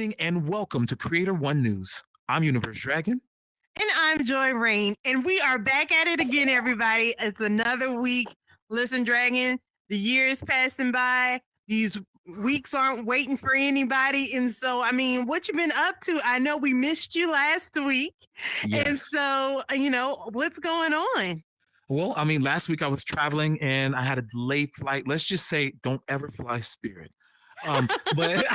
evening and welcome to Creator1News. I'm Universe Dragon. And I'm Joy Rain. And we are back at it again, everybody. It's another week. Listen, Dragon, the year is passing by. These weeks aren't waiting for anybody. And so, what you been up to? I know we missed you last week. Yes. And so, what's going on? Well, last week I was traveling and I had a delayed flight. Let's just say, don't ever fly Spirit. But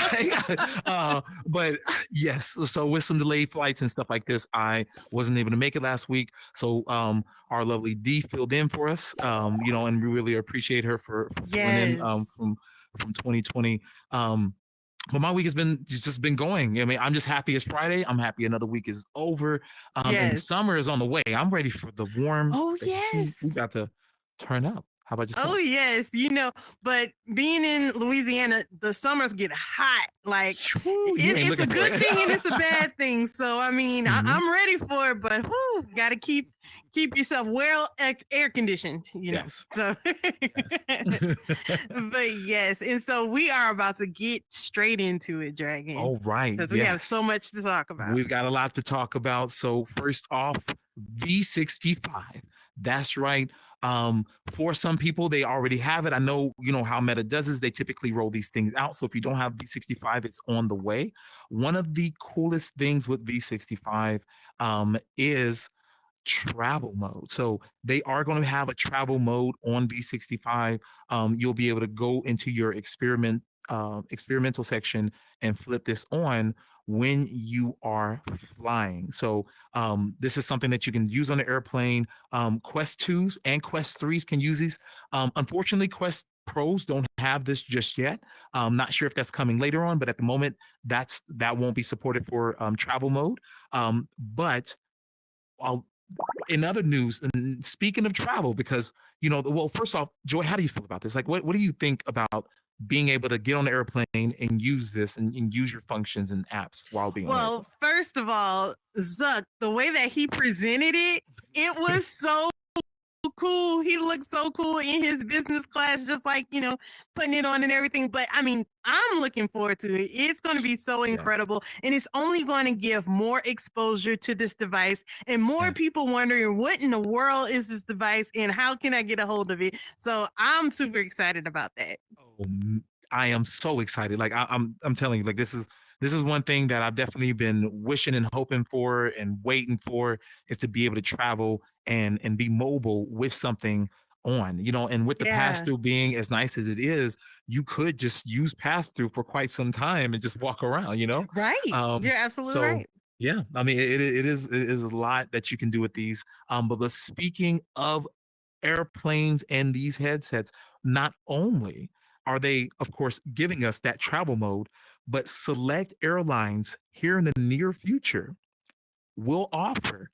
but yes, so with some delayed flights and stuff like this, I wasn't able to make it last week. So our lovely D filled in for us, and we really appreciate her for filling in from 2020. But my week has just been going. I'm just happy it's Friday. I'm happy another week is over. And summer is on the way. I'm ready for the warm. Oh, yes. We got to turn up. How about yourself? Oh, yes. But being in Louisiana, the summers get hot. Like, it's a good thing and it's a bad thing. So, I'm ready for it, but got to keep yourself well air conditioned, Yes. So, but yes. And so we are about to get straight into it, Dragon. Oh, right. Because we have so much to talk about. We've got a lot to talk about. So first off, V65. That's right. For some people, they already have it. I know, how Meta does is they typically roll these things out. So if you don't have V65, it's on the way. One of the coolest things with V65 is travel mode. So they are going to have a travel mode on V65. You'll be able to go into your experimental section and flip this on when you are flying. So this is something that you can use on the airplane. Quest 2s and Quest 3s can use these. Unfortunately, Quest Pros don't have this just yet. I'm not sure if that's coming later on, but at the moment, that won't be supported for travel mode. But in other news, and speaking of travel, because well, first off, Joy, how do you feel about this? Like, what do you think about being able to get on the airplane and use this and use your functions and apps while being on the airplane? Well, first of all, Zuck, the way that he presented it was so cool. He looked so cool in his business class, just like, putting it on and everything. But I'm looking forward to it. It's going to be so incredible. And it's only going to give more exposure to this device and more people wondering what in the world is this device and how can I get a hold of it? So I'm super excited about that. Oh, I am so excited. Like I'm telling you, like this is one thing that I've definitely been wishing and hoping for and waiting for, is to be able to travel and be mobile with something on, and with the pass-through being as nice as it is, you could just use pass-through for quite some time and just walk around, Right. You're absolutely right. Yeah, it is a lot that you can do with these. But speaking of airplanes and these headsets, not only are they, of course, giving us that travel mode, but select airlines here in the near future will offer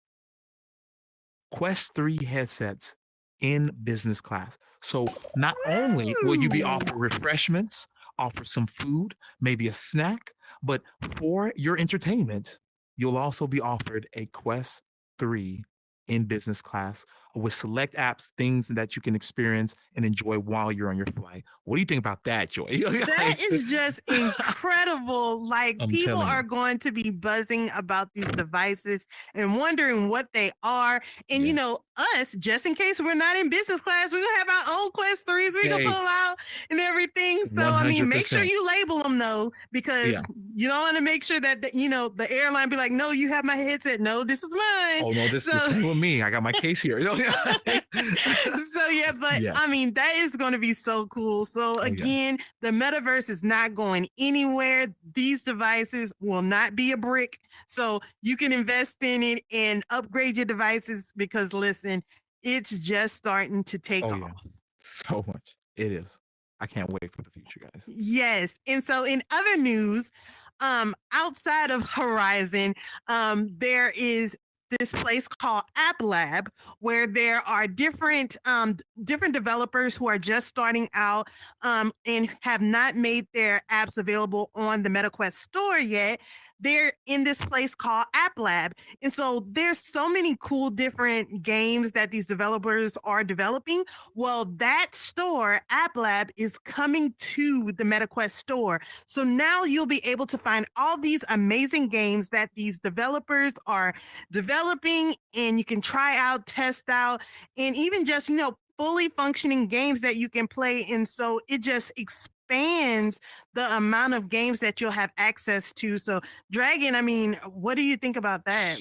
Quest 3 headsets in business class. So not only will you be offered refreshments, offer some food, maybe a snack, but for your entertainment, you'll also be offered a Quest 3 in business class with select apps, things that you can experience and enjoy while you're on your flight. What do you think about that, Joy? That is just incredible. Like, people are going to be buzzing about these devices and wondering what they are. And us, just in case we're not in business class, we're gonna have our own Quest 3s. We're gonna pull them out and everything. So 100%. make sure you label them though, because you don't want to make sure that the airline be like, no, you have my headset. No, this is mine. Oh no, this came with me. I got my case here. So that is going to be so cool. So again, the metaverse is not going anywhere. These devices will not be a brick, so you can invest in it and upgrade your devices, because listen, it's just starting to take off. So much. It is. I can't wait for the future, guys. Yes. And so in other news, outside of Horizon, there is this place called App Lab, where there are different developers who are just starting out and have not made their apps available on the MetaQuest store yet. they're in this place called App Lab. And so there's so many cool different games that these developers are developing. Well, that store, App Lab, is coming to the MetaQuest store. So now you'll be able to find all these amazing games that these developers are developing, and you can try out, test out, and even just, fully functioning games that you can play. And so it just expands the amount of games that you'll have access to. So, Dragon, I mean, what do you think about that?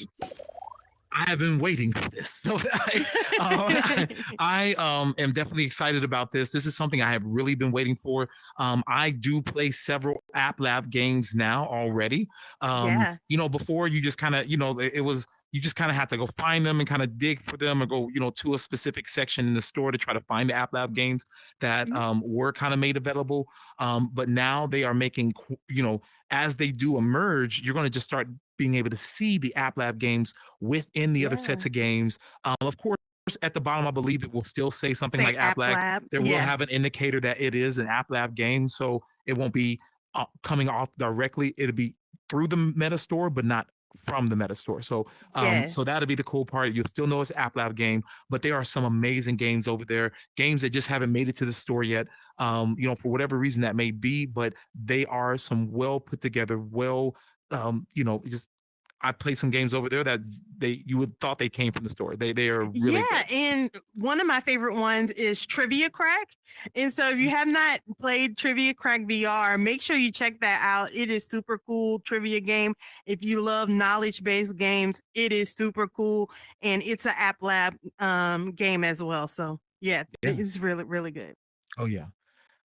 I have been waiting for this. So I am definitely excited about this. This is something I have really been waiting for. I do play several App Lab games now already. Yeah. Before you just kind of, it was you just kind of have to go find them and kind of dig for them or go, to a specific section in the store to try to find the App Lab games that Mhm. were kind of made available. But now they are making, as they do emerge, you're going to just start being able to see the App Lab games within the other Yeah. sets of games. Of course, at the bottom, I believe it will still say something Say like App App Lab. Lab. There will Yeah. have an indicator that it is an App Lab game, so it won't be coming off directly. It'll be through the Meta Store, but not from the Meta Store. So Yes. that'll be the cool part. You'll still know it's App Lab game, but there are some amazing games over there. Games that just haven't made it to the store yet. For whatever reason that may be, but they are some well put together, just I played some games over there that you would thought they came from the store. They are really Yeah, good. and one of my favorite ones is Trivia Crack. And so if you have not played Trivia Crack VR, make sure you check that out. It is super cool trivia game. If you love knowledge-based games, it is super cool, and it's an App Lab game as well. So, yeah, Yeah. it's really really good. Oh yeah.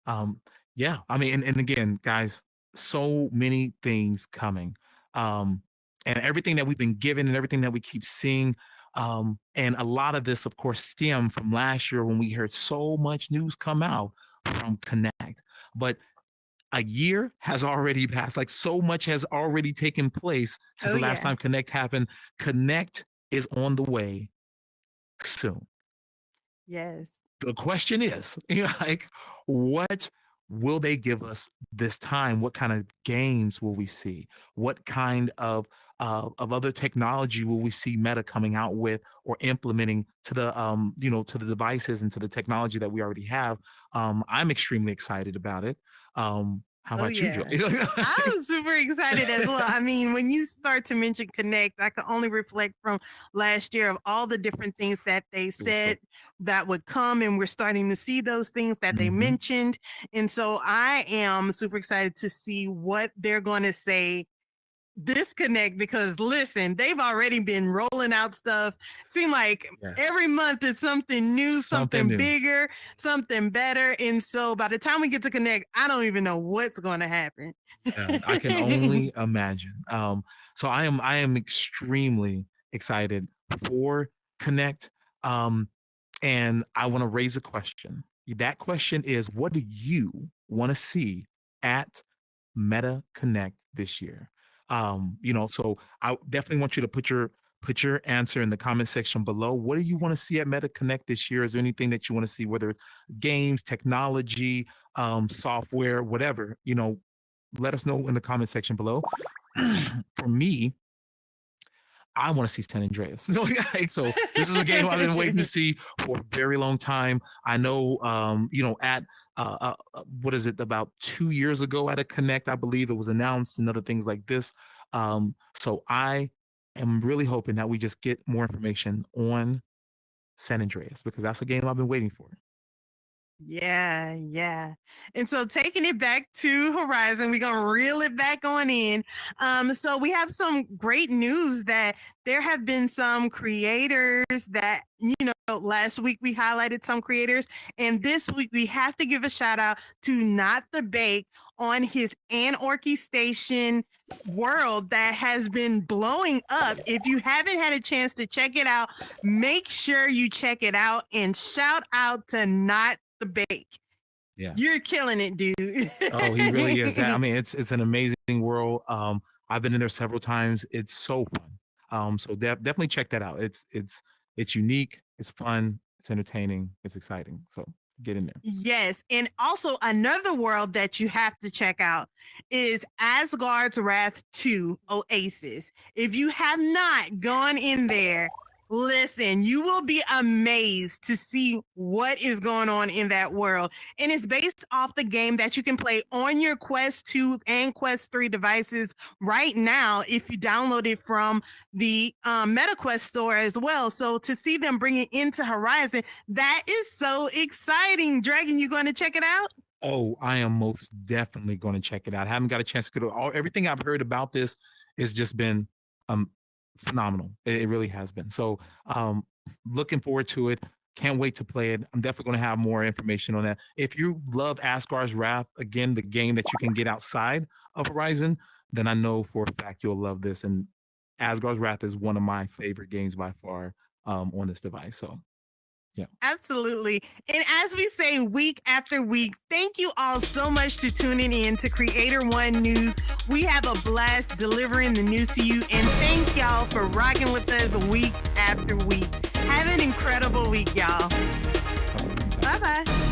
Um, yeah. I mean, and again, guys, so many things coming. Um, and everything that we've been given and everything that we keep seeing. And a lot of this, of course, stem from last year when we heard so much news come out from Connect. But a year has already passed. Like so much has already taken place since Oh the last yeah. time Connect happened. Connect is on the way soon. Yes. The question is, like, what will they give us this time? What kind of games will we see? What kind of other technology will we see Meta coming out with or implementing to to the devices and to the technology that we already have? I'm extremely excited about it. How Oh about you, yeah. Joey? I'm super excited as well. I mean, when you start to mention Connect, I can only reflect from last year of all the different things that they It was so. said that would come, and we're starting to see those things that they Mhm. mentioned. And so I am super excited to see what they're going to say disconnect, because listen, they've already been rolling out stuff. Seem like Yes, every month it's something new, something something new. bigger, something better. And so by the time we get to Connect, I don't even know what's going to happen. Yeah, I can only imagine. So I am extremely excited for Connect. Um, and I want to raise a question. That question is, what do you want to see at Meta Connect this year? So I definitely want you to put your answer in the comment section below. What do you want to see at Meta Connect this year? Is there anything that you want to see, whether it's games, technology, software, whatever? Let us know in the comment section below. For me, I want to see San Andreas. So this is a game I've been waiting to see for a very long time. I know, at what is it, about 2 years ago at a Connect, I believe it was announced and other things like this. So I am really hoping that we just get more information on San Andreas because that's a game I've been waiting for. Yeah, yeah. And so taking it back to Horizon, we're gonna reel it back on in. So we have some great news that there have been some creators that, last week we highlighted some creators, and this week we have to give a shout out to Not the Bake on his Anarchy Station world that has been blowing up. If you haven't had a chance to check it out, make sure you check it out, and shout out to Not the Bake. Yeah. You're killing it, dude. Oh, he really is. That I mean, it's an amazing world. I've been in there several times. It's so fun. So definitely check that out. It's unique. It's fun. It's entertaining. It's exciting. So get in there. Yes. And also another world that you have to check out is Asgard's Wrath 2 Oasis. If you have not gone in there, listen, you will be amazed to see what is going on in that world. And it's based off the game that you can play on your Quest 2 and Quest 3 devices right now if you download it from the MetaQuest store as well. So to see them bring it into Horizon, that is so exciting. Dragon, you going to check it out? Oh, I am most definitely going to check it out. I haven't got a chance to go to everything I've heard about this has just been um phenomenal. It really has been. So looking forward to it. Can't wait to play it. I'm definitely going to have more information on that. If you love Asgard's Wrath, again, the game that you can get outside of Horizon, then I know for a fact you'll love this. And Asgard's Wrath is one of my favorite games by far on this device. So yeah. Absolutely. And as we say week after week, thank you all so much for tuning in to Creator One News. We have a blast delivering the news to you. And thank y'all for rocking with us week after week. Have an incredible week, y'all. Bye-bye.